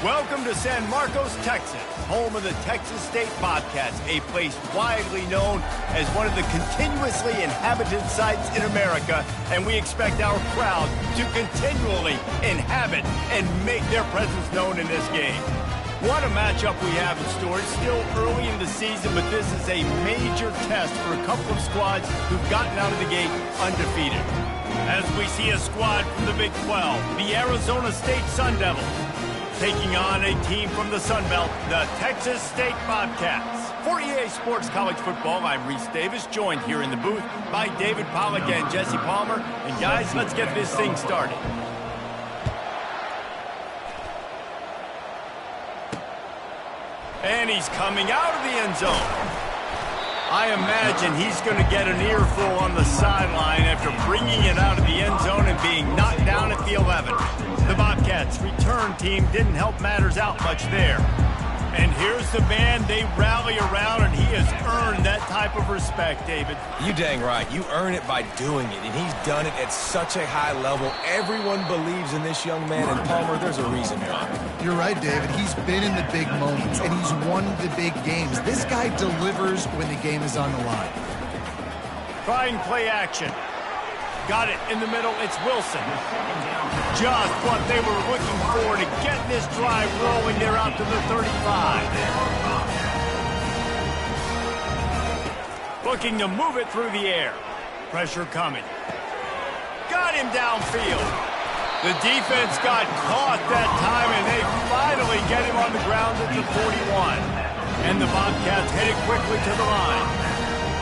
Welcome to San Marcos, Texas, home of the Texas State Bobcats, a place widely known as one of the continuously inhabited sites in America, and we expect our crowd to continually inhabit and make their presence known in this game. What a matchup we have in store. It's still early in the season, but this is a major test for a couple of squads who've gotten out of the gate undefeated. As we see a squad from the Big 12, the Arizona State Sun Devils, taking on a team from the Sun Belt, the Texas State Bobcats. For EA Sports College Football, I'm Reese Davis, joined here in the booth by David Pollack and Jesse Palmer. And guys, let's get this thing started. And he's coming out of the end zone. I imagine he's going to get an earful on the sideline after bringing it out of the end zone and being knocked down at the 11. The Bobcats' return team didn't help matters out much there. And here's the man they rally around, and he has earned that type of respect, David. You dang right. You earn it by doing it, and he's done it at such a high level. Everyone believes in this young man, and Palmer, there's a reason why. You're right, David. He's been in the big moments, and he's won the big games. This guy delivers when the game is on the line. Trying play action. Got it in the middle. It's Wilson. Just what they were looking for to get this drive rolling. They're out to the 35. Looking to move it through the air. Pressure coming. Got him downfield. The defense got caught that time, and they finally get him on the ground at the 41. And the Bobcats headed quickly to the line.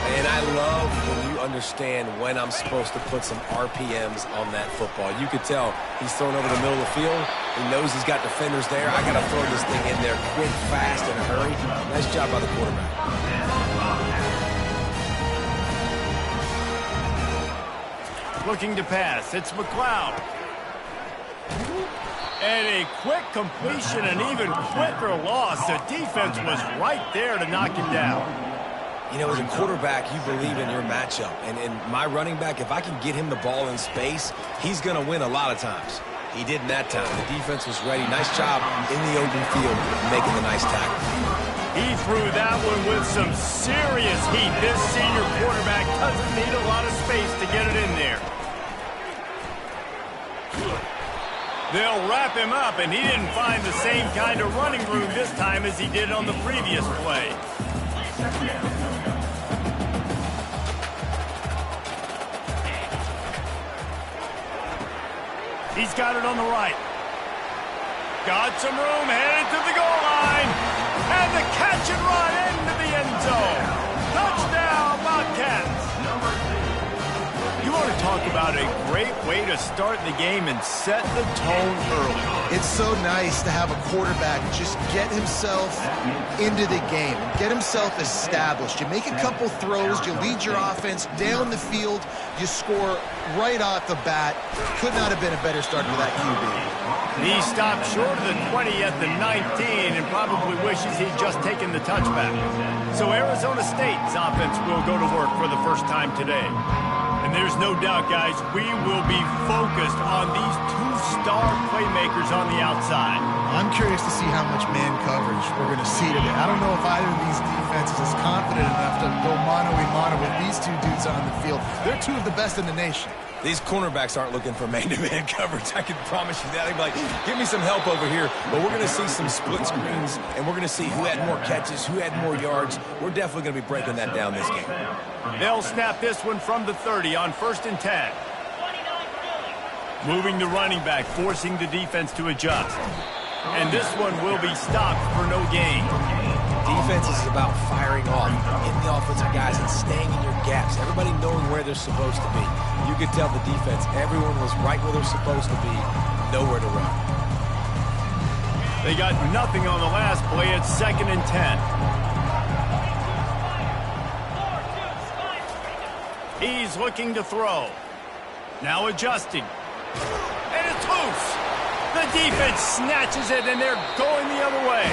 And I love when you understand when I'm supposed to put some RPMs on that football. You could tell he's thrown over the middle of the field. He knows he's got defenders there. I got to throw this thing in there quick, fast, in a hurry. Nice job by the quarterback. Looking to pass. It's McLeod. And a quick completion, an even quicker loss. The defense was right there to knock him down. You know, as a quarterback, you believe in your matchup. And my running back, if I can get him the ball in space, he's going to win a lot of times. He did in that time. The defense was ready. Nice job in the open field making the nice tackle. He threw that one with some serious heat. This senior quarterback doesn't need a lot of space to get it in there. They'll wrap him up, and he didn't find the same kind of running room this time as he did on the previous play. He's got it on the right. Got some room, headed to the goal line. And the catch and run into the end zone. Touchdown, Bobcats. You want to talk about a great way to start the game and set the tone early. It's so nice to have a quarterback just get himself into the game, get himself established. You make a couple throws, you lead your offense down the field, you score right off the bat. Could not have been a better start for that QB. He stopped short of the 20 at the 19 and probably wishes he'd just taken the touchback. So Arizona State's offense will go to work for the first time today. And there's no doubt, guys, we will be focused on these two star playmakers on the outside. I'm curious to see how much man coverage we're going to see today. I don't know if either of these defenses is confident enough to go mano-a-mano with these two dudes on the field. They're two of the best in the nation. These cornerbacks aren't looking for man-to-man coverage. I can promise you that. They'd be like, give me some help over here. But we're going to see some split screens, and we're going to see who had more catches, who had more yards. We're definitely going to be breaking that down this game. They'll snap this one from the 30 on 1st and 10. Moving the running back, forcing the defense to adjust. And this one will be stopped for no gain. Defense is about firing off, hitting the offensive guys and staying in your gaps. Everybody knowing where they're supposed to be. You could tell the defense, everyone was right where they're supposed to be, nowhere to run. They got nothing on the last play. It's 2nd and 10. He's looking to throw. Now adjusting. And it's loose. The defense snatches it, and they're going the other way.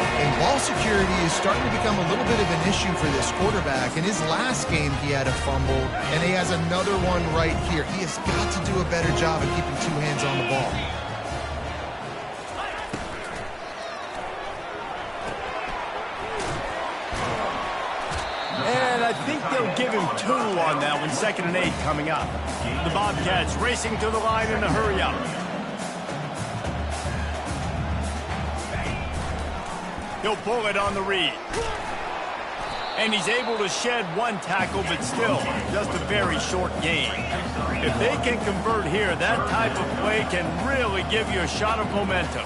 And ball security is starting to become a little bit of an issue for this quarterback. In his last game, he had a fumble, and he has another one right here. He has got to do a better job of keeping two hands on the ball. I think they'll give him 2 on that one, 2nd and 8 coming up. The Bobcats racing to the line in a hurry-up. He'll pull it on the read. And he's able to shed 1 tackle, but still, just a very short gain. If they can convert here, that type of play can really give you a shot of momentum.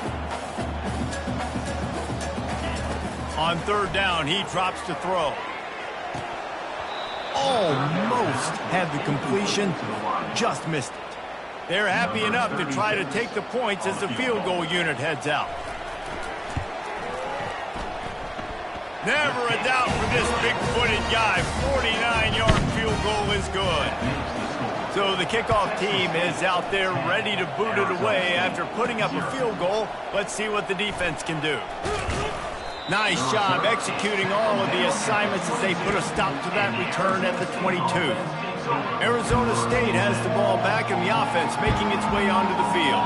On 3rd down, he drops to throw. Almost had the completion, just missed it. They're happy enough to try to take the points as the field goal unit heads out. Never a doubt for this big-footed guy. 49-yard field goal is good. So the kickoff team is out there ready to boot it away after putting up a field goal. Let's see what the defense can do. Nice job executing all of the assignments as they put a stop to that return at the 22. Arizona State has the ball back and the offense making its way onto the field.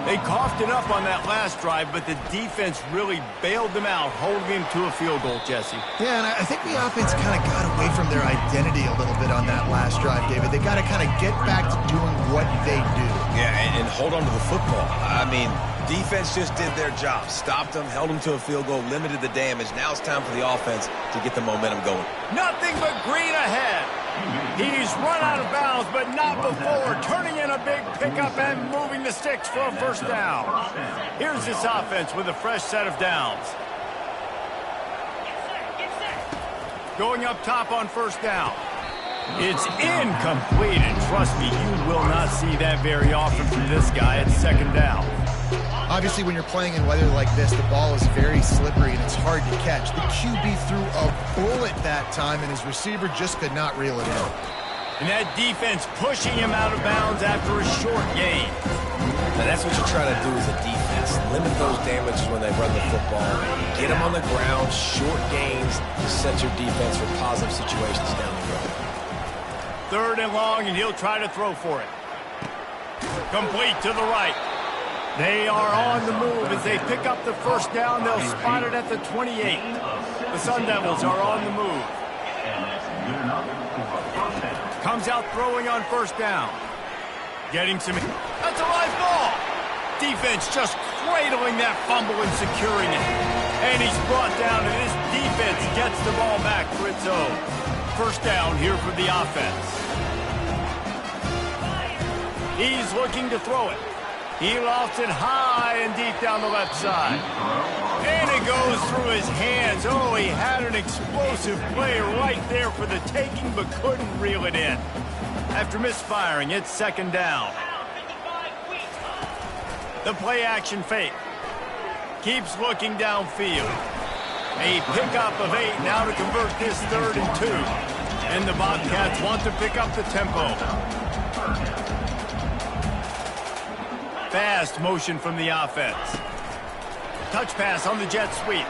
They coughed it up on that last drive, but the defense really bailed them out, holding him to a field goal, Jesse. Yeah, and I think the offense kind of got away from their identity a little bit on that last drive, David. They got to kind of get back to doing what they do. Yeah, and hold on to the football. I mean, defense just did their job. Stopped them, held them to a field goal, limited the damage. Now it's time for the offense to get the momentum going. Nothing but green ahead. He's run out of bounds, but not before turning in a big pickup and moving the sticks for a 1st down. Here's this offense with a fresh set of downs. Going up top on 1st down. It's incomplete, and trust me, you will not see that very often from this guy at 2nd down. Obviously, when you're playing in weather like this, the ball is very slippery and it's hard to catch. The QB threw a bullet that time, and his receiver just could not reel it in. And that defense pushing him out of bounds after a short gain. Now that's what you try to do as a defense. Limit those damages when they run the football. Get them on the ground, short gains to set your defense for positive situations down the road. 3rd and long, and he'll try to throw for it. Complete to the right. They are on the move as they pick up the 1st down. They'll spot it at the 28. The Sun Devils are on the move. Comes out throwing on 1st down. Getting some... That's a live ball. Defense just cradling that fumble and securing it. And he's brought down, and his defense gets the ball back for its own. 1st down here for the offense. He's looking to throw it. He lofts it high and deep down the left side. And it goes through his hands. Oh, he had an explosive play right there for the taking, but couldn't reel it in. After misfiring, it's 2nd down. The play action fake. Keeps looking downfield. A pickup of 8 now to convert this 3rd and 2. And the Bobcats want to pick up the tempo. Fast motion from the offense. Touch pass on the jet sweep.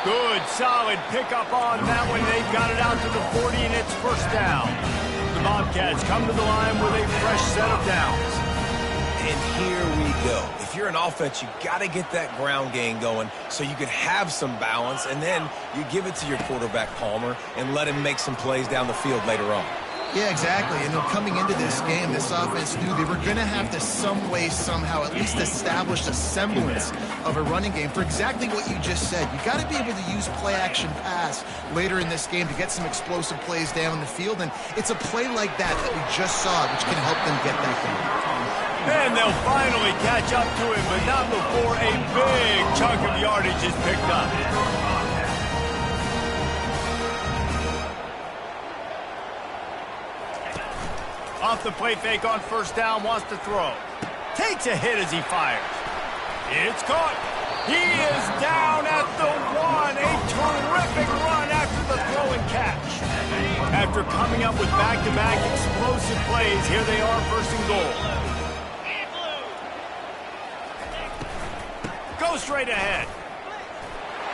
Good, solid pickup on that one. They've got it out to the 40, and it's 1st down. The Bobcats come to the line with a fresh set of downs. And here we go. If you're an offense, you got to get that ground game going so you can have some balance, and then you give it to your quarterback, Palmer, and let him make some plays down the field later on. Yeah, exactly. And coming into this game, this offense knew they were going to have to some way, somehow, at least establish a semblance of a running game for exactly what you just said. You got to be able to use play-action pass later in this game to get some explosive plays down the field. And it's a play like that we just saw, which can help them get that going. And they'll finally catch up to him, but not before a big chunk of yardage is picked up. Off the play fake on 1st down, wants to throw. Takes a hit as he fires. It's caught. He is down at the 1. A terrific run after the throw and catch. After coming up with back-to-back explosive plays, here they are, 1st and goal. Go straight ahead.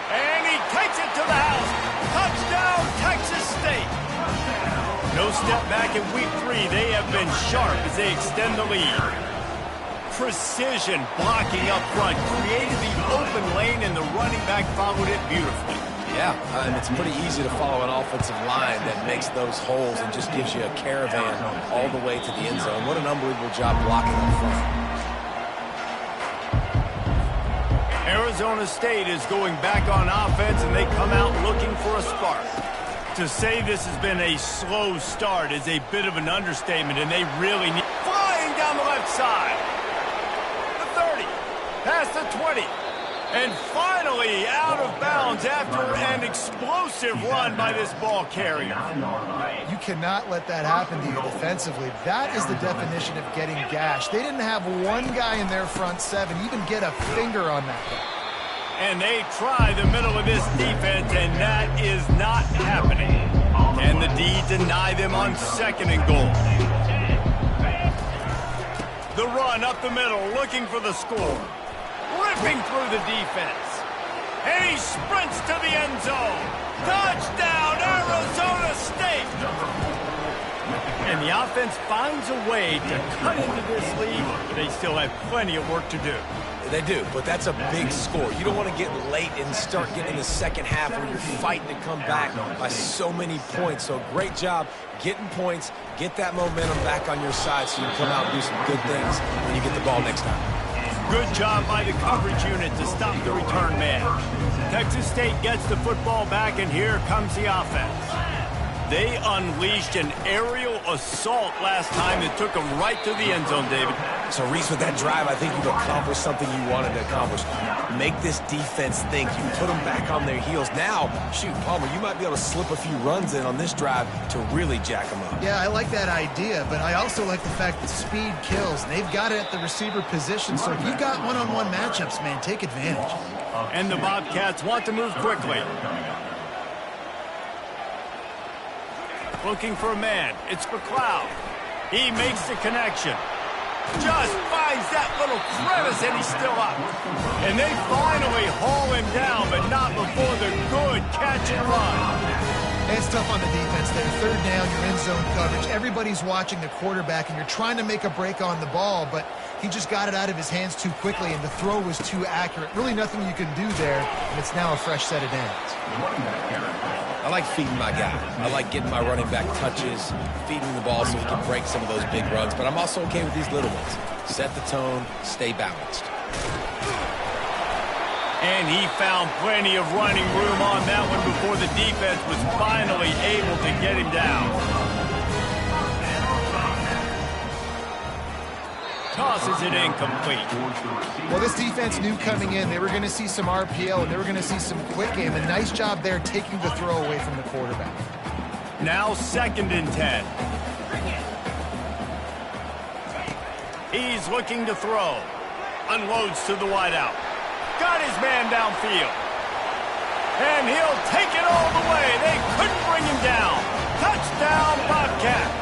And he takes it to the house. Touchdown, Texas State. No step back in week 3. They have been sharp as they extend the lead. Precision blocking up front created the open lane, and the running back followed it beautifully. Yeah, and it's pretty easy to follow an offensive line that makes those holes and just gives you a caravan all the way to the end zone. What an unbelievable job blocking up front. Arizona State is going back on offense, and they come out looking for a spark. To say this has been a slow start is a bit of an understatement, and they really need... Flying down the left side. The 30. Past the 20. And finally out of bounds after an explosive run by this ball carrier. You cannot let that happen to you defensively. That is the definition of getting gashed. They didn't have one guy in their front seven even get a finger on that guy. And they try the middle of this defense, and that is not happening. And the D deny them on 2nd and goal. The run up the middle, looking for the score. Ripping through the defense. And he sprints to the end zone. Touchdown, Arizona State! And the offense finds a way to cut into this lead, but they still have plenty of work to do. They do, but that's a big score. You don't want to get late and start getting in the second half where you're fighting to come back by so many points. So great job getting points, get that momentum back on your side so you can come out and do some good things when you get the ball next time. Good job by the coverage unit to stop the return man. Texas State gets the football back, and here comes the offense. They unleashed an aerial assault last time that took them right to the end zone, David. So, Reese, with that drive, I think you've accomplished something you wanted to accomplish. Make this defense think. You put them back on their heels. Now, shoot, Palmer, you might be able to slip a few runs in on this drive to really jack them up. Yeah, I like that idea, but I also like the fact that speed kills. They've got it at the receiver position, so if you've got one-on-one matchups, man, take advantage. And the Bobcats want to move quickly. Looking for a man. It's McLeod. He makes the connection. Just finds that little crevice, and he's still up. And they finally haul him down, but not before the good catch and run. It's tough on the defense there. 3rd down, you're in zone coverage. Everybody's watching the quarterback, and you're trying to make a break on the ball, but he just got it out of his hands too quickly, and the throw was too accurate. Really nothing you can do there, and it's now a fresh set of downs. I like feeding my guy. I like getting my running back touches, feeding the ball so he can break some of those big runs, but I'm also okay with these little ones. Set the tone, stay balanced. And he found plenty of running room on that one before the defense was finally able to get him down. Tosses it incomplete. Well, this defense knew coming in they were going to see some RPO and they were going to see some quick game. A nice job there taking the throw away from the quarterback. Now 2nd and 10. He's looking to throw. Unloads to the wideout. Got his man downfield. And he'll take it all the way. They couldn't bring him down. Touchdown, Bobcats.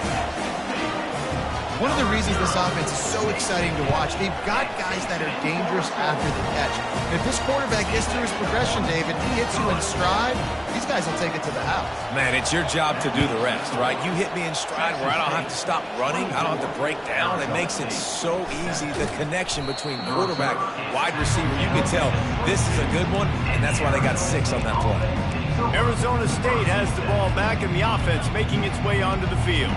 One of the reasons this offense is so exciting to watch, they've got guys that are dangerous after the catch. And if this quarterback gets through his progression, David, he hits you in stride, these guys will take it to the house. Man, it's your job to do the rest, right? You hit me in stride where I don't have to stop running. I don't have to break down. It makes it so easy, the connection between quarterback, wide receiver. You can tell this is a good one, and that's why they got 6 on that play. Arizona State has the ball back, and the offense making its way onto the field.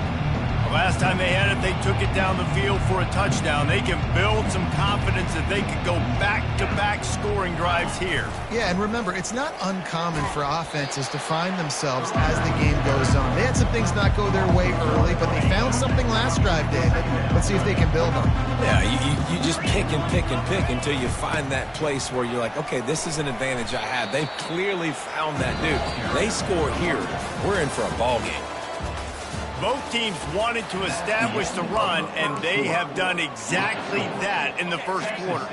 Last time they had it, they took it down the field for a touchdown. They can build some confidence that they could go back-to-back scoring drives here. Yeah, and remember, it's not uncommon for offenses to find themselves as the game goes on. They had some things not go their way early, but they found something last drive, David. Let's see if they can build on it. Yeah, you just pick and pick and pick until you find that place where you're like, okay, this is an advantage I have. They've clearly found that, dude. They score here. We're in for a ball game. Both teams wanted to establish the run, and they have done exactly that in the first quarter.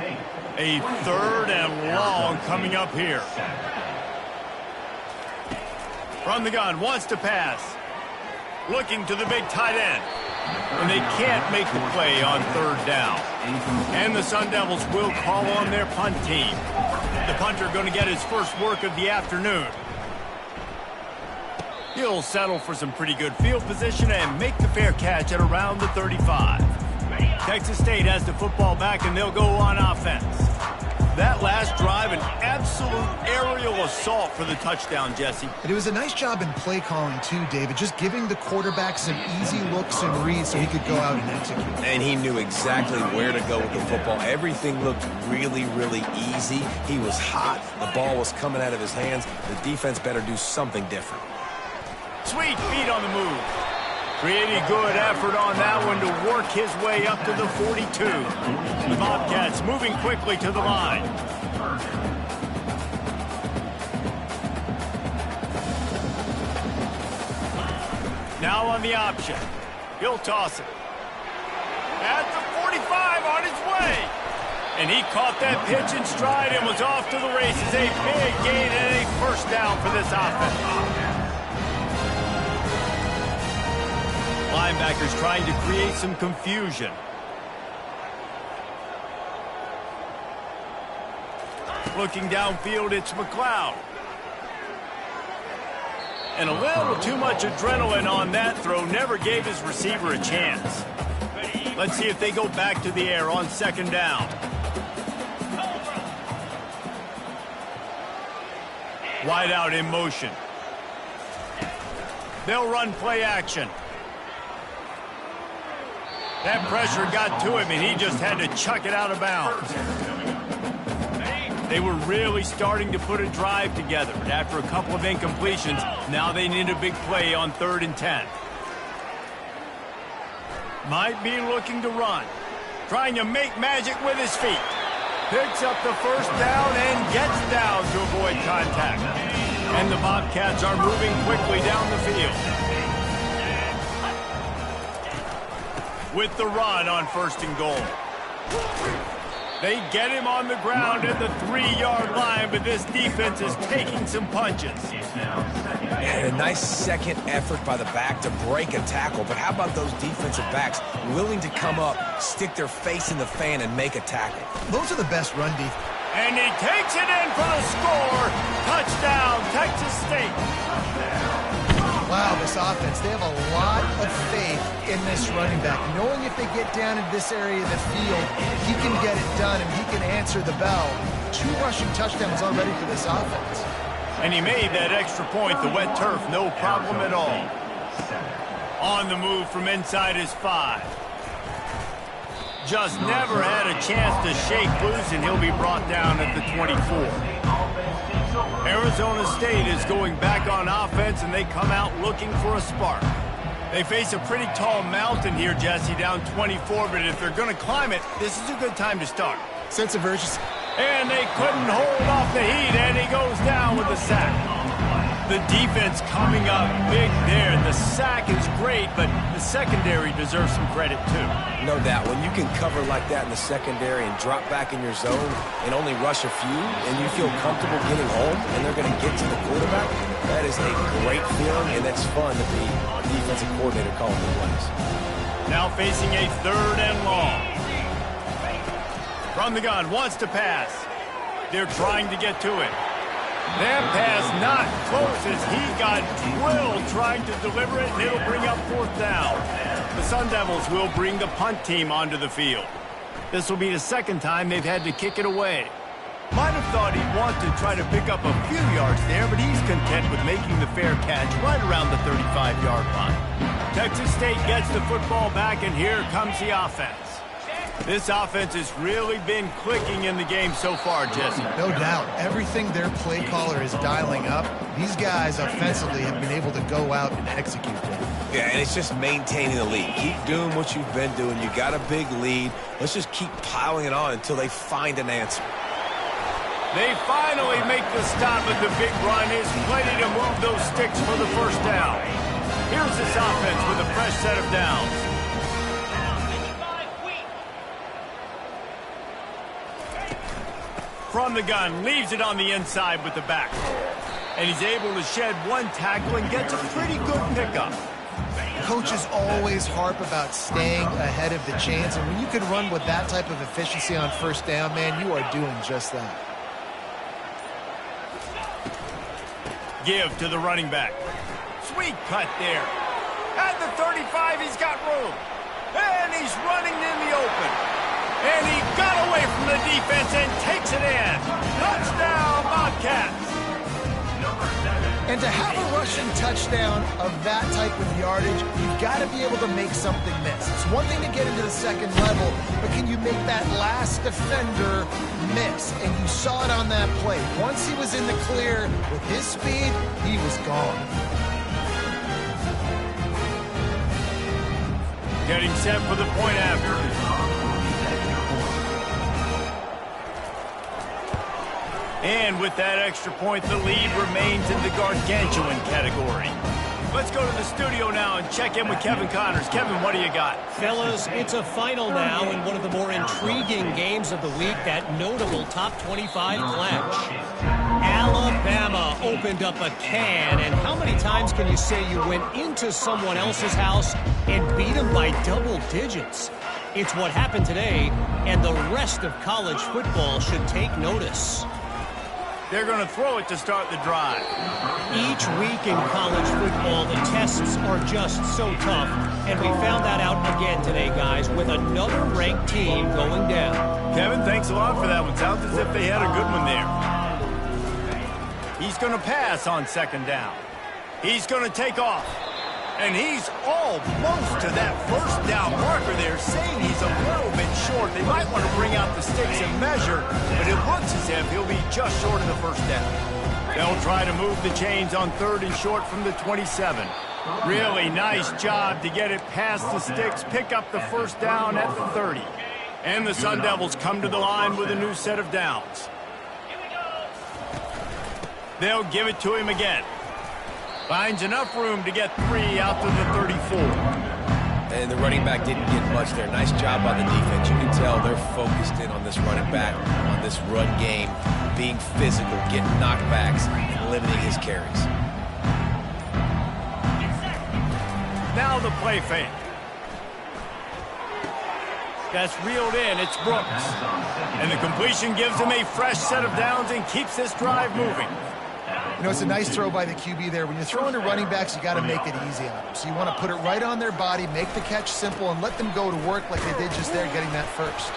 A 3rd and long coming up here. From the gun, wants to pass. Looking to the big tight end. And they can't make the play on 3rd down. And the Sun Devils will call on their punt team. The punter going to get his first work of the afternoon. He'll settle for some pretty good field position and make the fair catch at around the 35. Texas State has the football back, and they'll go on offense. That last drive, an absolute aerial assault for the touchdown, Jesse. And it was a nice job in play calling too, David, just giving the quarterback some easy looks and reads so he could go out and execute. And he knew exactly where to go with the football. Everything looked really, really easy. He was hot. The ball was coming out of his hands. The defense better do something different. Sweet feet on the move. Pretty good effort on that one to work his way up to the 42. The Bobcats moving quickly to the line. Now on the option. He'll toss it. At the 45 on his way. And he caught that pitch in stride and was off to the races. A big gain and a first down for this offense. Linebackers trying to create some confusion. Looking downfield, it's McLeod. And a little too much adrenaline on that throw. Never gave his receiver a chance. Let's see if they go back to the air on second down. Wide out in motion. They'll run play action. That pressure got to him, and he just had to chuck it out of bounds. They were really starting to put a drive together. But after a couple of incompletions, now they need a big play on 3rd and 10. Might be looking to run. Trying to make magic with his feet. Picks up the first down and gets down to avoid contact. And the Bobcats are moving quickly down the field. With the run on 1st and goal. They get him on the ground at the 3-yard line, but this defense is taking some punches. And a nice second effort by the back to break a tackle. But how about those defensive backs willing to come up, stick their face in the fan, and make a tackle? Those are the best run defense. And he takes it in for the score. Touchdown, Texas State. Wow, this offense, they have a lot of faith in this running back. Knowing if they get down in this area of the field, he can get it done and he can answer the bell. 2 rushing touchdowns already for this offense. And he made that extra point, the wet turf, no problem at all. On the move from inside his 5. Just never had a chance to shake loose, and he'll be brought down at the 24. Arizona State is going back on offense, and they come out looking for a spark. They face a pretty tall mountain here, Jesse, down 24, but if they're going to climb it, this is a good time to start. Sense of urgency. And they couldn't hold off the heat, and he goes down with the sack. The defense coming up big there. The sack is great, but the secondary deserves some credit, too. No doubt. When you can cover like that in the secondary and drop back in your zone and only rush a few, and you feel comfortable getting home, and they're going to get to the quarterback, that is a great feeling, and that's fun to be a defensive coordinator calling the plays. Now facing a 3rd and long. From the gun, wants to pass. They're trying to get to it. That pass not close as he got drilled trying to deliver it, and it'll bring up 4th down. The Sun Devils will bring the punt team onto the field. This will be the 2nd time they've had to kick it away. Might have thought he'd want to try to pick up a few yards there, but he's content with making the fair catch right around the 35-yard line. Texas State gets the football back, and here comes the offense. This offense has really been clicking in the game so far, Jesse. No doubt. Everything their play caller is dialing up, these guys offensively have been able to go out and execute them. Yeah, and it's just maintaining the lead. Keep doing what you've been doing. You got a big lead. Let's just keep piling it on until they find an answer. They finally make the stop, but the big run is plenty to move those sticks for the first down. Here's this offense with a fresh set of downs. From the gun, leaves it on the inside with the back. And he's able to shed 1 tackle and gets a pretty good pickup. Coaches always harp about staying ahead of the chains, and when you can run with that type of efficiency on 1st down, man, you are doing just that. Give to the running back. Sweet cut there. At the 35, he's got room. And he's running in the open. And he got away from the defense and takes it in. Touchdown, Bobcats. And to have a rushing touchdown of that type of yardage, you've got to be able to make something miss. It's one thing to get into the second level, but can you make that last defender miss? And you saw it on that play. Once he was in the clear with his speed, he was gone. Getting set for the point after. And with that extra point, the lead remains in the gargantuan category. Let's go to the studio now and check in with Kevin Connors. Kevin, what do you got? Fellas, it's a final now in one of the more intriguing games of the week, that notable top 25 clash. Alabama opened up a can, and how many times can you say you went into someone else's house and beat them by double digits? It's what happened today, and the rest of college football should take notice. They're going to throw it to start the drive. Each week in college football, the tests are just so tough, and we found that out again today, guys, with another ranked team going down. Kevin, thanks a lot for that one. Sounds as if they had a good one there. He's going to pass on second down. He's going to take off. And he's almost to that first down marker there, saying he's a little bit short. They might want to bring out the sticks and measure, but it looks as if he'll be just short of the first down. They'll try to move the chains on third and short from the 27. Really nice job to get it past the sticks, pick up the first down at the 30. And the Sun Devils come to the line with a new set of downs. They'll give it to him again. Finds enough room to get 3 out to the 34. And the running back didn't get much there. Nice job by the defense. You can tell they're focused in on this running back, on this run game, being physical, getting knockbacks, and limiting his carries. Now the play fake. That's reeled in. It's Brooks. And the completion gives him a fresh set of downs and keeps this drive moving. You know, it's a nice throw by the QB there. When you're throwing to running backs, you got to make it easy on them. So you want to put it right on their body, make the catch simple, and let them go to work like they did just there, getting that first.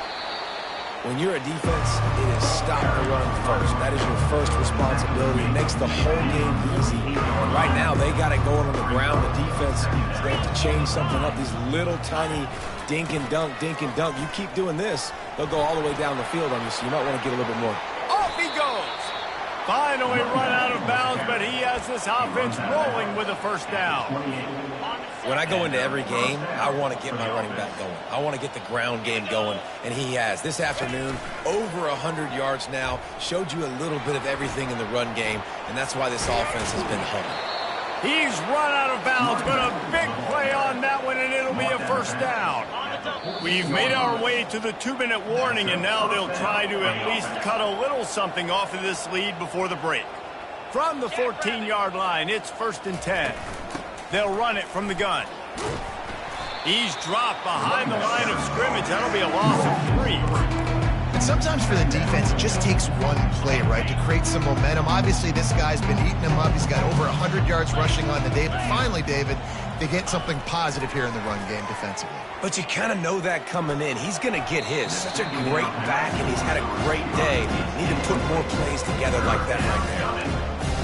When you're a defense, it is stop the run first. That is your first responsibility. It makes the whole game easy. And right now, they got it going on the ground. The defense is going to have to change something up. These little tiny dink and dunk, dink and dunk. You keep doing this, they'll go all the way down the field on you, so you might want to get a little bit more. Off he goes. Finally run out of bounds, but he has this offense rolling with a first down. When I go into every game, I want to get my running back going. I want to get the ground game going, and he has. This afternoon, over 100 yards now, showed you a little bit of everything in the run game, and that's why this offense has been humming. He's run out of bounds, but a big play on that one, and it'll be a first down. We've made our way to the 2-minute warning, and now they'll try to at least cut a little something off of this lead before the break. From the 14-yard line, it's 1st and 10. They'll run it from the gun. He's dropped behind the line of scrimmage. That'll be a loss of 3. And sometimes for the defense, it just takes one play, right, to create some momentum. Obviously, this guy's been eating him up. He's got over 100 yards rushing on the day. But finally, David, they get something positive here in the run game defensively. But you kind of know that coming in. He's going to get his. Such a great back, and he's had a great day. Need to put more plays together like that right now.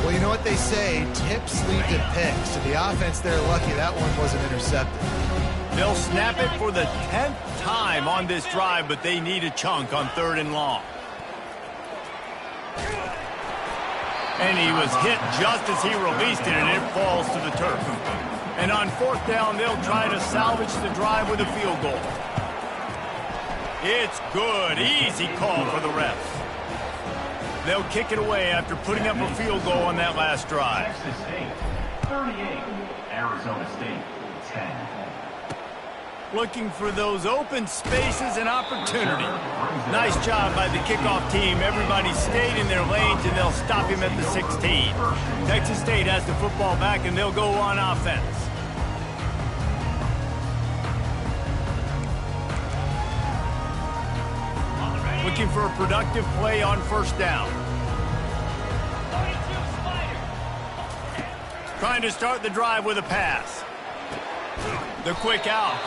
Well, you know what they say, tips lead to picks. So the offense, they're lucky that one wasn't intercepted. They'll snap it for the 10th time on this drive, but they need a chunk on 3rd and long. And he was hit just as he released it, and it falls to the turf. And on 4th down, they'll try to salvage the drive with a field goal. It's good. Easy call for the refs. They'll kick it away after putting up a field goal on that last drive. Texas State, 38. Arizona State, 10. Looking for those open spaces and opportunity. Nice job by the kickoff team. Everybody stayed in their lanes, and they'll stop him at the 16. Texas State has the football back, and they'll go on offense. Looking for a productive play on 1st down. Trying to start the drive with a pass. The quick out.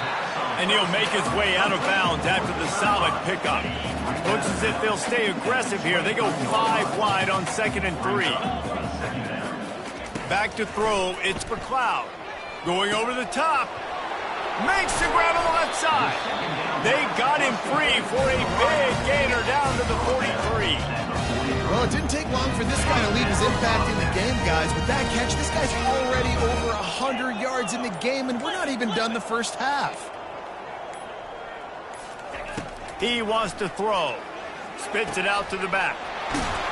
And he'll make his way out of bounds after the solid pickup. Looks as if they'll stay aggressive here. They go 5 wide on 2nd and 3. Back to throw. It's for Cloud. Going over the top. Makes the grab on the left side. They got him free for a big gainer down to the 43. Well, it didn't take long for this guy to leave his impact in the game, guys. With that catch, this guy's already over 100 yards in the game, and we're not even done the first half. He wants to throw. Spits it out to the back.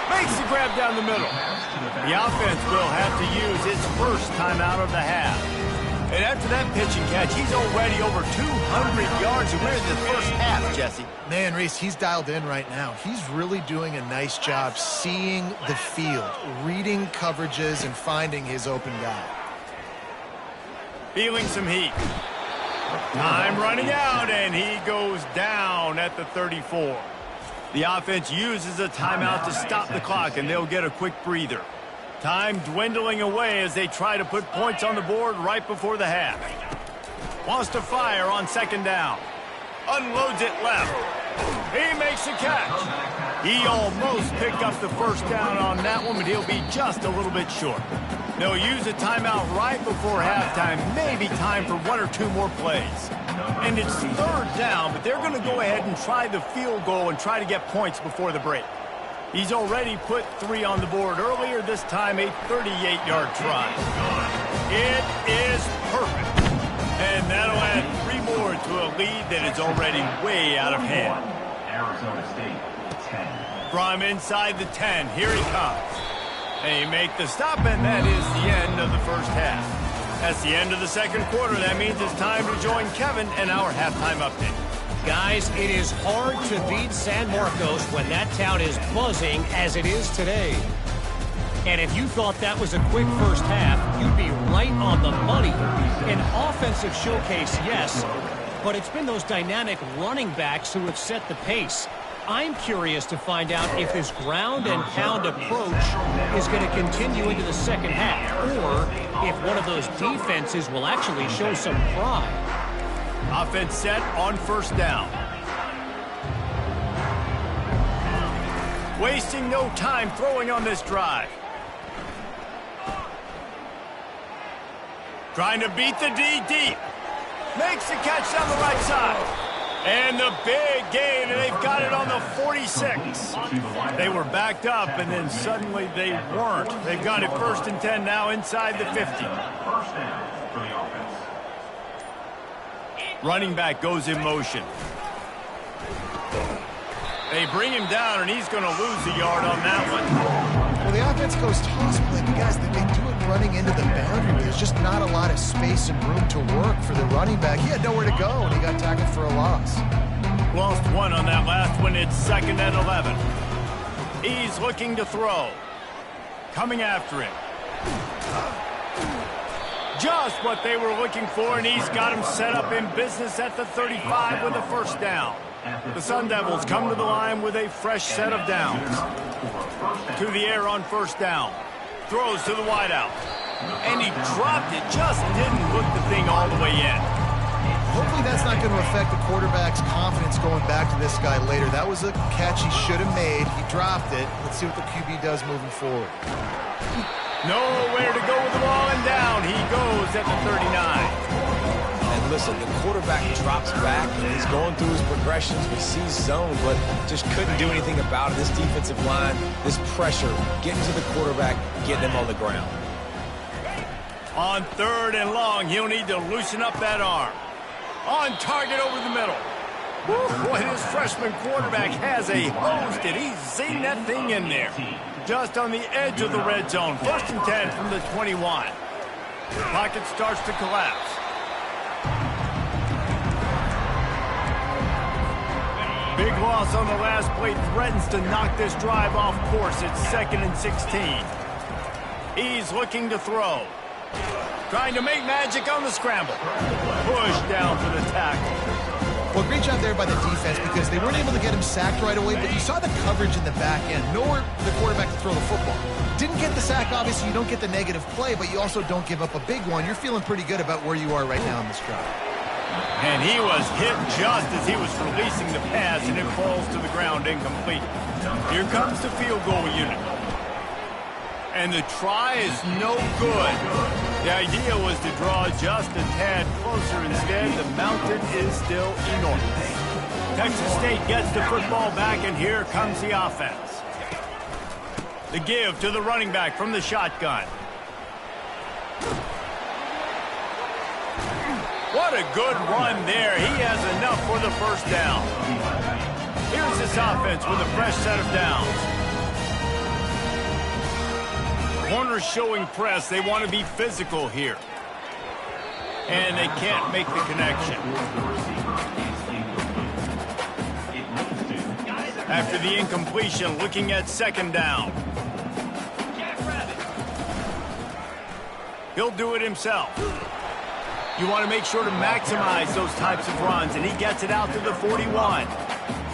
Makes the grab down the middle. The offense will have to use its first timeout of the half. And after that pitch and catch, he's already over 200 yards, and we're in the first half, Jesse. Man, Reese, he's dialed in right now. He's really doing a nice job seeing the field, reading coverages, and finding his open guy. Feeling some heat. Time running out, and he goes down at the 34. The offense uses a timeout to stop the clock, and they'll get a quick breather. Time dwindling away as they try to put points on the board right before the half. Wants to fire on second down. Unloads it left. He makes the catch. He almost picked up the first down on that one, but he'll be just a little bit short. They'll use a timeout right before halftime, maybe time for one or two more plays. And it's third down, but they're going to go ahead and try the field goal and try to get points before the break. He's already put 3 on the board earlier, this time a 38-yard try. It is perfect. And that'll add 3 more to a lead that is already way out of hand. Arizona State, 10. From inside the 10, here he comes. They make the stop, and that is the end of the first half. That's the end of the second quarter. That means it's time to join Kevin and our halftime update. Guys, it is hard to beat San Marcos when that town is buzzing as it is today. And if you thought that was a quick first half, you'd be right on the money. An offensive showcase, yes, but it's been those dynamic running backs who have set the pace. I'm curious to find out if this ground and pound approach is going to continue into the second half, or if one of those defenses will actually show some pride. Offense set on first down. Wasting no time throwing on this drive. Trying to beat the D deep. Makes the catch down the right side. And the big gain, and they've got it on the 46. They were backed up, and then suddenly they weren't. They've got it first and 10 now inside the 50. First down for the offense. Running back goes in motion. They bring him down, and he's going to lose a yard on that one. Well, the offense goes toss play, but guys, they do it running into the boundary. There's just not a lot of space and room to work for the running back. He had nowhere to go, and he got tackled for a loss. Lost 1 on that last one. It's 2nd and 11. He's looking to throw. Coming after him. Just what they were looking for, and he's got him set up in business at the 35 with a first down. The Sun Devils come to the line with a fresh set of downs. To the air on first down. Throws to the wideout. And he dropped it, just didn't hook the thing all the way in. Hopefully that's not going to affect the quarterback's confidence going back to this guy later. That was a catch he should have made. He dropped it. Let's see what the QB does moving forward. Nowhere to go with the ball, and down he goes at the 39. And listen, the quarterback drops back, and he's going through his progressions. We see zone, but just couldn't do anything about it. This defensive line, this pressure, getting to the quarterback, getting him on the ground. On 3rd and long, he'll need to loosen up that arm. On target over the middle. Woo, boy, this freshman quarterback has a hose. Did he zing that thing in there? Just on the edge of the red zone. 1st and 10 from the 21. The pocket starts to collapse. Big loss on the last play threatens to knock this drive off course. It's 2nd and 16. He's looking to throw. Trying to make magic on the scramble. Push down for the tackle. Well, great job there by the defense because they weren't able to get him sacked right away, but you saw the coverage in the back end. Nowhere for the quarterback to throw the football. Didn't get the sack, obviously. You don't get the negative play, but you also don't give up a big one. You're feeling pretty good about where you are right now in this drive. And he was hit just as he was releasing the pass, and it falls to the ground incomplete. Here comes the field goal unit. And the try is no good. The idea was to draw just a tad closer. Instead, the mountain is still enormous. Texas State gets the football back, and here comes the offense. The give to the running back from the shotgun. What a good run there. He has enough for the first down. Here's this offense with a fresh set of downs. Corners showing press. They want to be physical here. And they can't make the connection. After the incompletion, looking at second down. He'll do it himself. You want to make sure to maximize those types of runs, and he gets it out to the 41.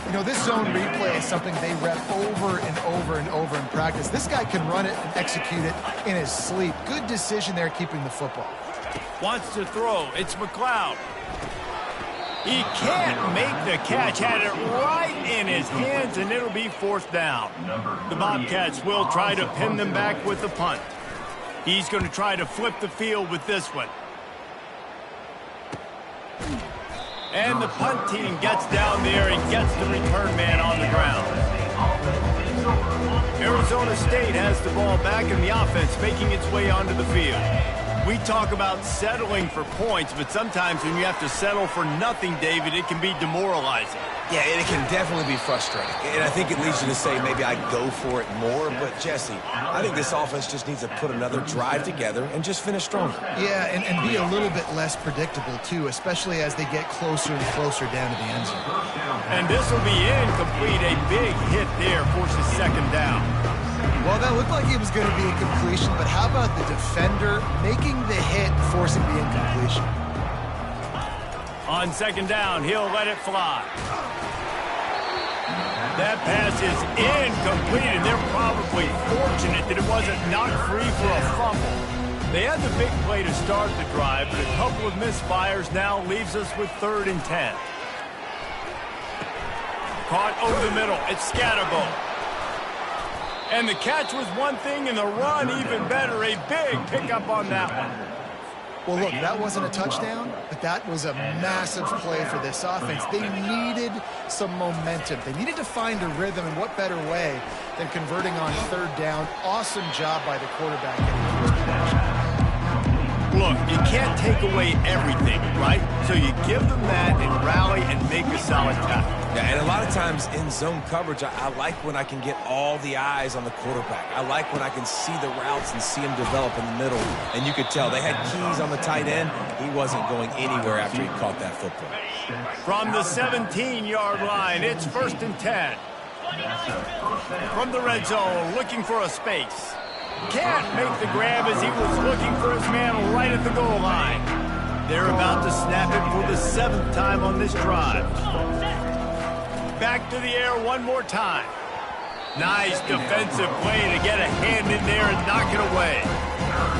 You know, this zone replay is something they rep over and over and over in practice. This guy can run it and execute it in his sleep. Good decision there keeping the football. Wants to throw. It's McLeod. He can't make the catch. Had it right in his hands, and it'll be fourth down. The Bobcats will try to pin them back with the punt. He's going to try to flip the field with this one. And the punt team gets down there and gets the return man on the ground. Arizona State has the ball back and the offense making its way onto the field. We talk about settling for points, but sometimes when you have to settle for nothing, David, it can be demoralizing. Yeah, and it can definitely be frustrating. And I think it leads you to say maybe I'd go for it more. But, Jesse, I think this offense just needs to put another drive together and just finish stronger. Yeah, and be a little bit less predictable, too, especially as they get closer and closer down to the end zone. And this will be incomplete. A big hit there forces second down. Well, that looked like it was going to be a completion, but how about the defender making the hit, forcing the incompletion? On second down, he'll let it fly. That pass is incomplete, and they're probably fortunate that it wasn't knocked free for a fumble. They had the big play to start the drive, but a couple of misfires now leaves us with 3rd and 10. Caught over the middle. It's Scatterbo. And the catch was one thing, and the run even better. A big pickup on that one. Well, look, that wasn't a touchdown, but that was a massive play for this offense. They needed some momentum. They needed to find a rhythm, and what better way than converting on 3rd down. Awesome job by the quarterback getting the first connection. Look, you can't take away everything, right? So you give them that and rally and make a solid tackle. Yeah, and a lot of times in zone coverage, I like when I can get all the eyes on the quarterback. I like when I can see the routes and see him develop in the middle. And you could tell they had keys on the tight end. He wasn't going anywhere after he caught that football. From the 17-yard line, it's 1st and 10. From the red zone, looking for a space. Can't make the grab as he was looking for his man right at the goal line. They're about to snap it for the 7th time on this drive. Back to the air one more time. Nice defensive play to get a hand in there and knock it away.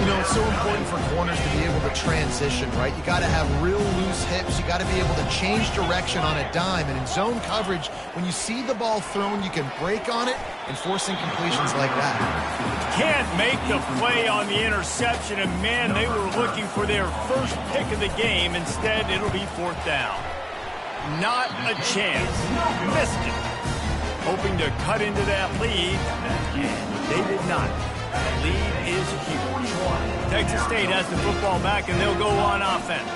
You know, it's so important for corners to be able to transition, right? You got to have real loose hips. You got to be able to change direction on a dime. And in zone coverage, when you see the ball thrown, you can break on it and force incompletions like that. Can't make the play on the interception, and man, they were looking for their first pick of the game. Instead, it'll be 4th down. Not a chance. Missed it. Hoping to cut into that lead. They did not. The lead is huge. Texas State has the football back, and they'll go on offense.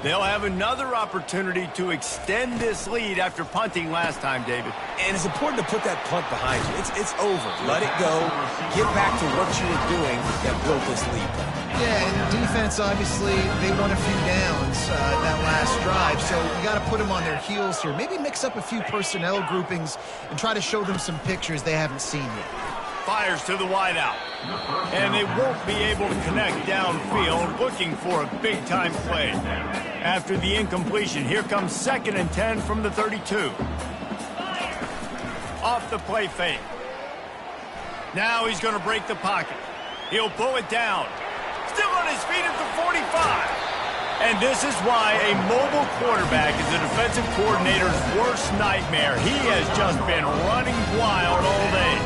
They'll have another opportunity to extend this lead after punting last time, David. And it's important to put that punt behind you. It's over. Let it go. Get back to what you were doing that built this lead. Yeah, and defense, obviously, they won a few downs that last drive, so you got to put them on their heels here. Maybe mix up a few personnel groupings and try to show them some pictures they haven't seen yet. Fires to the wideout. And they won't be able to connect downfield, looking for a big-time play. After the incompletion, here comes 2nd and 10 from the 32. Off the play fake. Now he's going to break the pocket. He'll pull it down. Still on his feet at the 45. And this is why a mobile quarterback is a defensive coordinator's worst nightmare. He has just been running wild all day.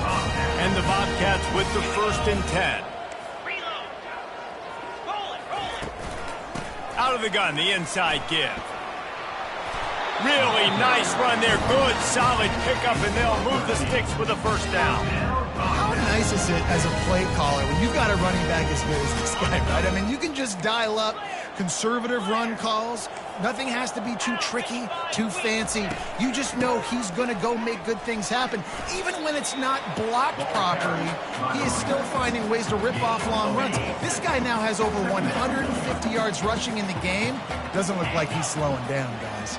And the Bobcats with the 1st and 10. Out of the gun, the inside give. Really nice run there. Good, solid pickup, and they'll move the sticks with a 1st down. How nice is it as a play caller when you've got a running back as good as this guy, right? I mean, you can just dial up conservative run calls. Nothing has to be too tricky, too fancy. You just know he's going to go make good things happen. Even when it's not blocked properly, he is still finding ways to rip off long runs. This guy now has over 150 yards rushing in the game. Doesn't look like he's slowing down, guys.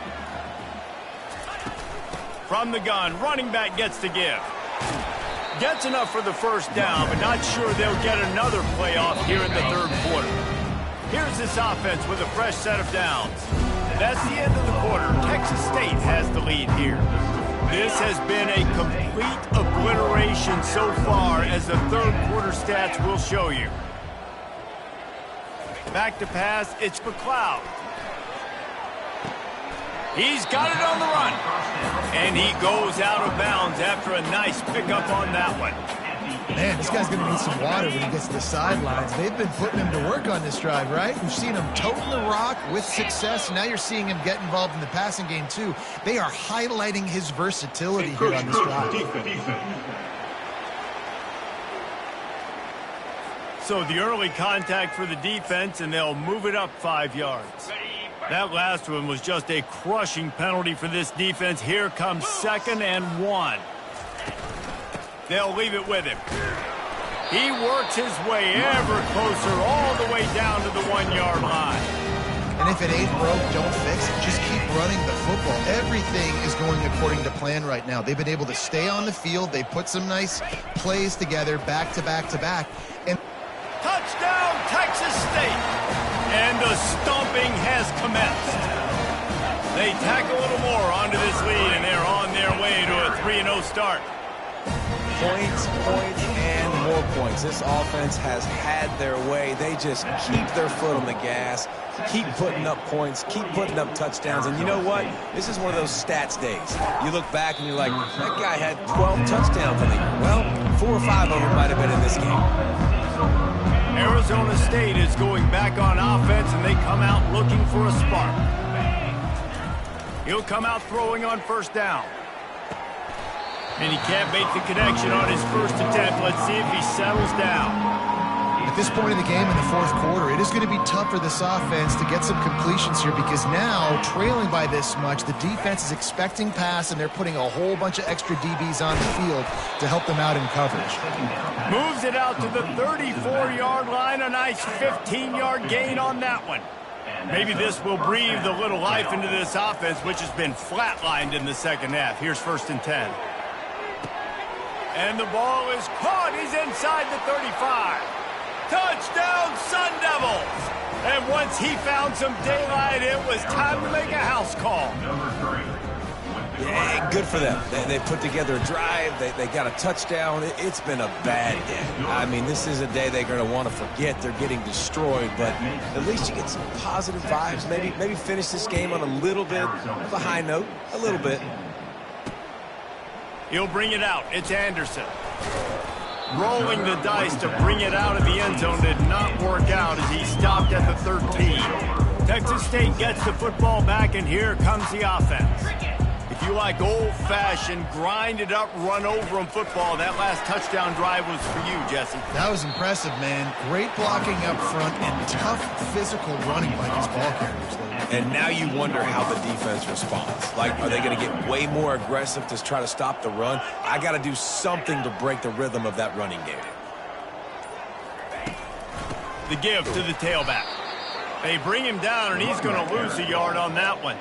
From the gun, running back gets to give. Gets enough for the 1st down, but not sure they'll get another playoff here in the 3rd quarter. Here's this offense with a fresh set of downs. That's the end of the quarter. Texas State has the lead here. This has been a complete obliteration so far, as the 3rd quarter stats will show you. Back to pass, it's McLeod. He's got it on the run. And he goes out of bounds after a nice pickup on that one. Man, this guy's going to need some water when he gets to the sidelines. They've been putting him to work on this drive, right? We've seen him toting the rock with success. Now you're seeing him get involved in the passing game, too. They are highlighting his versatility here on this drive. So the early contact for the defense, and they'll move it up 5 yards. That last one was just a crushing penalty for this defense. Here comes 2nd and 1. They'll leave it with him. He works his way ever closer all the way down to the 1-yard line. And if it ain't broke, don't fix it. Just keep running the football. Everything is going according to plan right now. They've been able to stay on the field. They put some nice plays together, back to back to back. And touchdown, Texas State! And the stomping has commenced. They tack a little more onto this lead, and they're on their way to a 3-0 start. Points, and more points. This offense has had their way. They just keep their foot on the gas, keep putting up points, keep putting up touchdowns. And you know what? This is one of those stats days. You look back and you're like, that guy had 12 touchdowns in the year. Well, 4 or 5 of them might have been in this game. Arizona State is going back on offense, and they come out looking for a spark. He'll come out throwing on 1st down. And he can't make the connection on his 1st attempt. Let's see if he settles down. At this point in the game in the 4th quarter, it is going to be tough for this offense to get some completions here, because now, trailing by this much, the defense is expecting pass, and they're putting a whole bunch of extra DBs on the field to help them out in coverage. Moves it out to the 34-yard line. A nice 15-yard gain on that one. Maybe this will breathe a little life into this offense, which has been flatlined in the 2nd half. Here's 1st and 10. And the ball is caught. He's inside the 35. Touchdown, Sun Devils! And once he found some daylight, it was time to make a house call. Yeah, good for them. They put together a drive. They got a touchdown. It's been a bad day. I mean, this is a day they're going to want to forget. They're getting destroyed, but at least you get some positive vibes. Maybe finish this game on a little bit of a high note, a little bit. He'll bring it out. It's Anderson. Rolling the dice to bring it out of the end zone did not work out as he stopped at the 13. Texas State gets the football back, and here comes the offense. If you like old-fashioned, grind-it-up, run-over-'em football, that last touchdown drive was for you, Jesse. That was impressive, man. Great blocking up front and tough physical running by these ball carriers. And now you wonder how the defense responds. Like, are they going to get way more aggressive to try to stop the run? I got to do something to break the rhythm of that running game. The give to the tailback. They bring him down, and he's going to lose a yard on that one.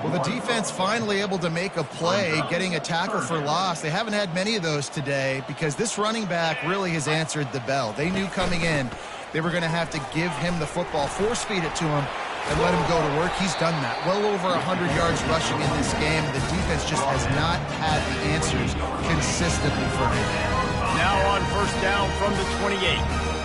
Well, the defense finally able to make a play, getting a tackle for loss. They haven't had many of those today because this running back really has answered the bell. They knew coming in they were going to have to give him the football, force feed it to him, and let him go to work. He's done that. Well over 100 yards rushing in this game. The defense just has not had the answers consistently for him. Now on 1st down from the 28.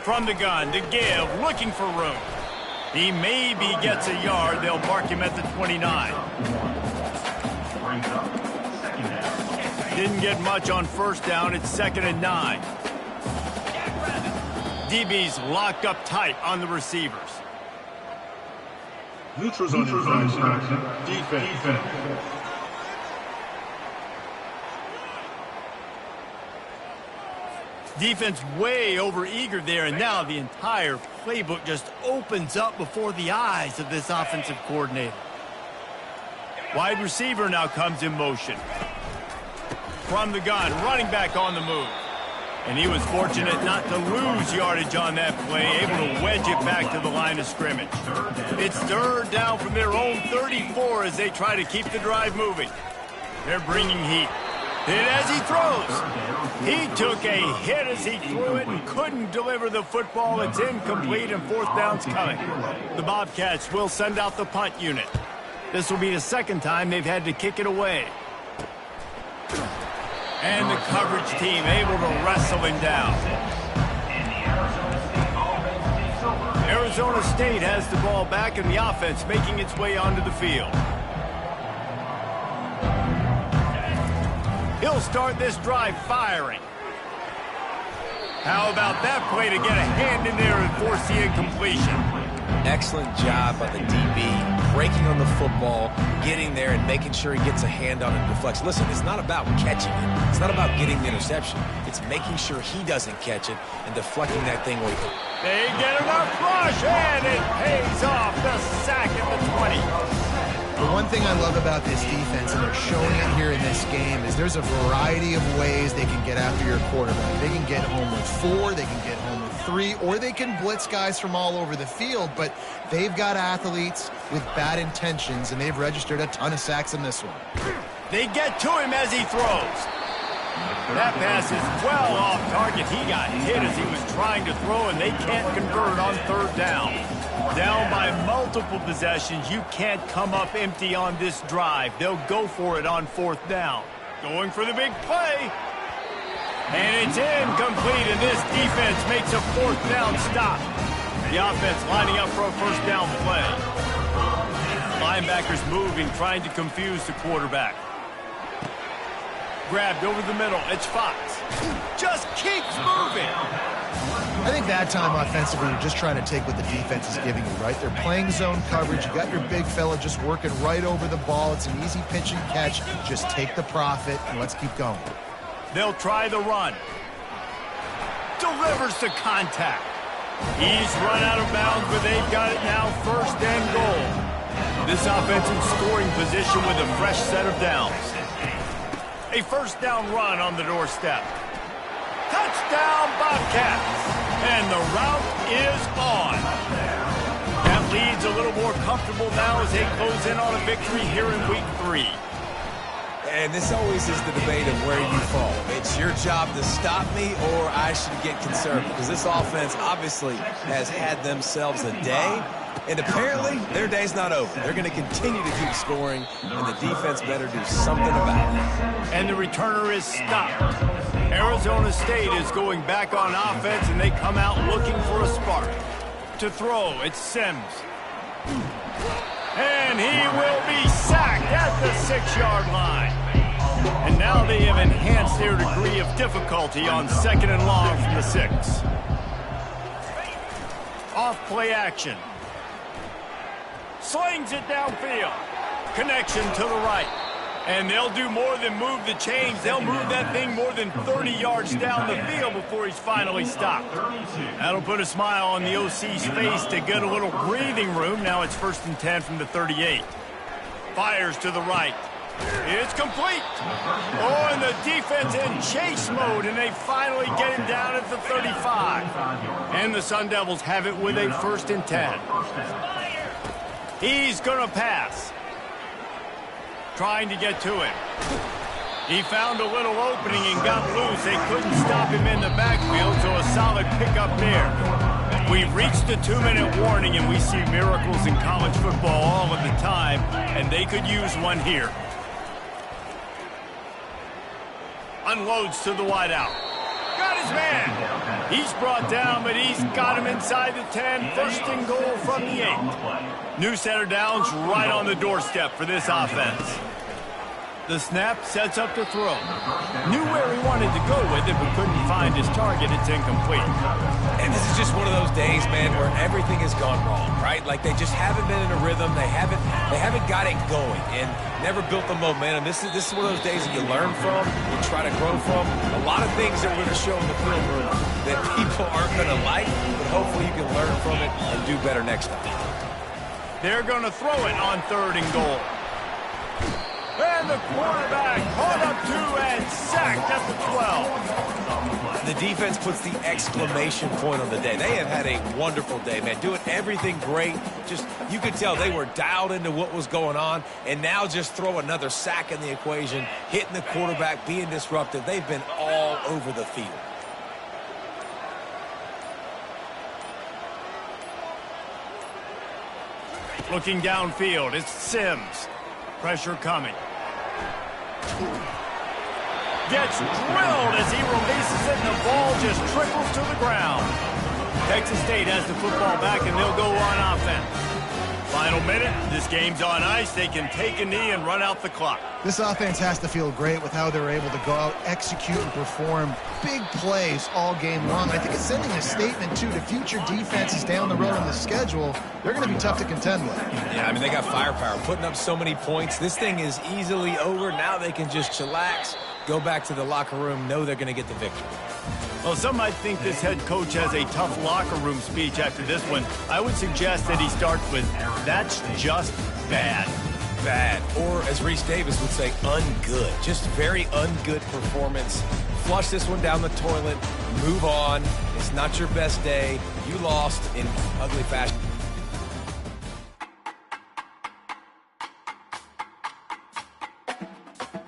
From the gun, to give, looking for room. He maybe gets a yard. They'll mark him at the 29. Brings up second down. Didn't get much on first down. It's 2nd and 9. DB's locked up tight on the receivers. Neutral zone infraction. Defense. Defense way over-eager there, and now the entire playbook just opens up before the eyes of this offensive coordinator. Wide receiver now comes in motion. From the gun, running back on the move. And he was fortunate not to lose yardage on that play, able to wedge it back to the line of scrimmage. It's 3rd down from their own 34 as they try to keep the drive moving. They're bringing heat. Hit as he throws. He took a hit as he threw it and couldn't deliver the football. It's incomplete and 4th down's coming. The Bobcats will send out the punt unit. This will be the 2nd time they've had to kick it away. And the coverage team able to wrestle him down. Arizona State has the ball back and the offense making its way onto the field. He'll start this drive firing. How about that play to get a hand in there and force the incompletion? Excellent job by the DB, breaking on the football, getting there and making sure he gets a hand on it and deflects. Listen, it's not about catching it. It's not about getting the interception. It's making sure he doesn't catch it and deflecting that thing away. They get enough rush, and it pays off. The sack at the 20. The one thing I love about this defense, and they're showing it here in this game, is there's a variety of ways they can get after your quarterback. They can get home with 4, they can get home with 3, or they can blitz guys from all over the field, but they've got athletes with bad intentions, and they've registered a ton of sacks in this one. They get to him as he throws. That pass is well off target. He got hit as he was trying to throw, and they can't convert on 3rd down. Down by multiple possessions, you can't come up empty on this drive. They'll go for it on 4th down. Going for the big play. And it's incomplete, and this defense makes a 4th down stop. The offense lining up for a 1st down play. Linebackers moving, trying to confuse the quarterback. Grabbed over the middle. It's Fox. Just keeps moving. I think that time offensively, you're just trying to take what the defense is giving you, right? They're playing zone coverage. You got your big fella just working right over the ball. It's an easy pitch and catch. Just take the profit and let's keep going. They'll try the run. Delivers to contact. He's run out of bounds, but they've got it now 1st and goal. This offense in scoring position with a fresh set of downs. A 1st down run on the doorstep. Touchdown, Bobcats. And the route is on. That lead's a little more comfortable now as they close in on a victory here in week 3. And this always is the debate of where you fall. It's your job to stop me or I should get conservative. Because this offense obviously has had themselves a day. And apparently, their day's not over. They're going to continue to keep scoring, and the defense better do something about it. And the returner is stopped. Arizona State is going back on offense, and they come out looking for a spark. To throw, it's Sims. And he will be sacked at the 6-yard line. And now they have enhanced their degree of difficulty on 2nd and long from the 6. Off play action. Slings it downfield. Connection to the right. And they'll do more than move the chains. They'll move that thing more than 30 yards down the field before he's finally stopped. That'll put a smile on the OC's face to get a little breathing room. Now it's 1st and 10 from the 38. Fires to the right. It's complete. Oh, and the defense in chase mode, and they finally get him down at the 35. And the Sun Devils have it with a 1st and 10. He's going to pass. Trying to get to him. He found a little opening and got loose. They couldn't stop him in the backfield, so a solid pickup there. We've reached the 2-minute warning, and we see miracles in college football all of the time, and they could use one here. Unloads to the wideout. Got his man. He's brought down, but he's got him inside the 10. First and goal from the 8. New center downs right on the doorstep for this offense. The snap sets up the throw. Knew where he wanted to go with it, but couldn't find his target. It's incomplete. And this is just one of those days, man, where everything has gone wrong, right? Like they just haven't been in a rhythm. They haven't got it going and never built the momentum. This is one of those days that you learn from, you try to grow from. A lot of things that we're going to show in the film room that people aren't going to like, but hopefully you can learn from it and do better next time. They're going to throw it on 3rd and goal. And the quarterback caught up 2 and sacked at the 12. The defense puts the exclamation point on the day. They have had a wonderful day, man. Doing everything great. Just, you could tell they were dialed into what was going on. And now just throw another sack in the equation, hitting the quarterback, being disruptive. They've been all over the field. Looking downfield, it's Sims. Pressure coming. Gets drilled as he releases it, and the ball just trickles to the ground. Texas State has the football back, and they'll go on offense. Final minute. This game's on ice. They can take a knee and run out the clock. This offense has to feel great with how they're able to go out, execute, and perform big plays all game long. I think it's sending a statement, too, to future defenses down the road on the schedule. They're going to be tough to contend with. Yeah, I mean, they got firepower, putting up so many points. This thing is easily over. Now they can just chillax, go back to the locker room, know they're going to get the victory. Well, some might think this head coach has a tough locker room speech after this one. I would suggest that he starts with, "That's just bad." Bad. Or, as Reese Davis would say, ungood. Just very ungood performance. Flush this one down the toilet. Move on. It's not your best day. You lost in ugly fashion.